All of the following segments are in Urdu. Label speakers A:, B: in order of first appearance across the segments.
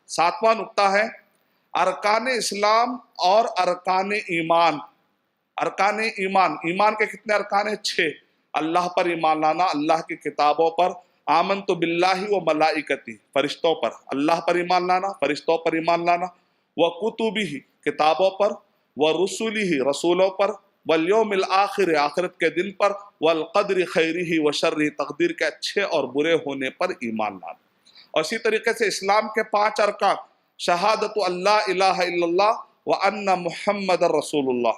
A: 7واں نقطہ ہے ارکان اسلام اور ارکان ایمان. ارکان ایمان، ایمان کے کتنے ارکان ہیں؟ 6. اللہ پر ایمان لانا، اللہ کی کتابوں پر. آمنت باللہ و ملائکتی، فرشتوں پر. اللہ پر ایمان لانا، فرشتوں پر ایمان لانا. وکتبہ، کتابوں پر. ورسلہ، رسولوں پر. والیوم الآخر، آخرت کے دن پر. والقدر خیرہ و شرہ، تقدیر کے اچھے اور برے ہونے پر ایمان لانا. اور اسی طریقے سے اسلام کے 5 ارکان: شہادت اللہ الہ الا اللہ وان محمد رسول اللہ،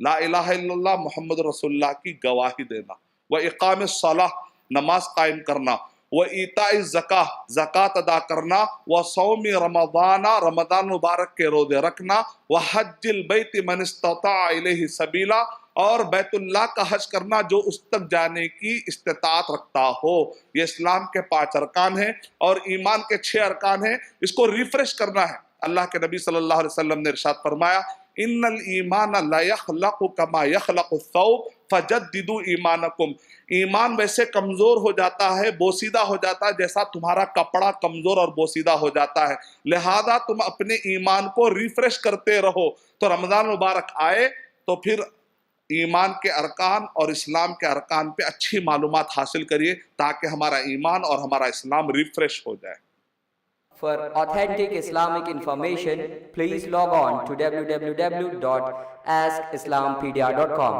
A: لا الہ الا اللہ محمد رسول اللہ کی گواہی دینا. واقام الصلاۃ، نماز قائم کرنا. وایتاء الزکاۃ، زکوٰۃ ادا کرنا. وصوم رمضان، رمضان مبارک کے روزے رکھنا. وحج البیت من استطاع الیہ سبیلا، اور بیت اللہ کا حج کرنا جو اس تک جانے کی استطاعت رکھتا ہو. یہ اسلام کے 5 ارکان ہیں اور ایمان کے 6 ارکان ہیں. اس کو ریفریش کرنا ہے. اللہ کے نبی صلی اللہ علیہ وسلم نے ارشاد فرمایا ان الایمان لا یخلق کما یخلق الثوب فجددوا ایمانکم. ایمان ویسے کمزور ہو جاتا ہے، بوسیدہ ہو جاتا ہے جیسا تمہارا کپڑا کمزور اور بوسیدہ ہو جاتا ہے، لہذا تم اپنے ایمان کو ریفریش کرتے رہو. تو رمضان مبارک آئے تو پھر ایمان کے ارکان اور اسلام کے ارکان پہ اچھی معلومات حاصل کریے تاکہ ہمارا ایمان اور ہمارا اسلام ریفریش ہو جائے.
B: For authentic Islamic information, please log on to www.askislampedia.com.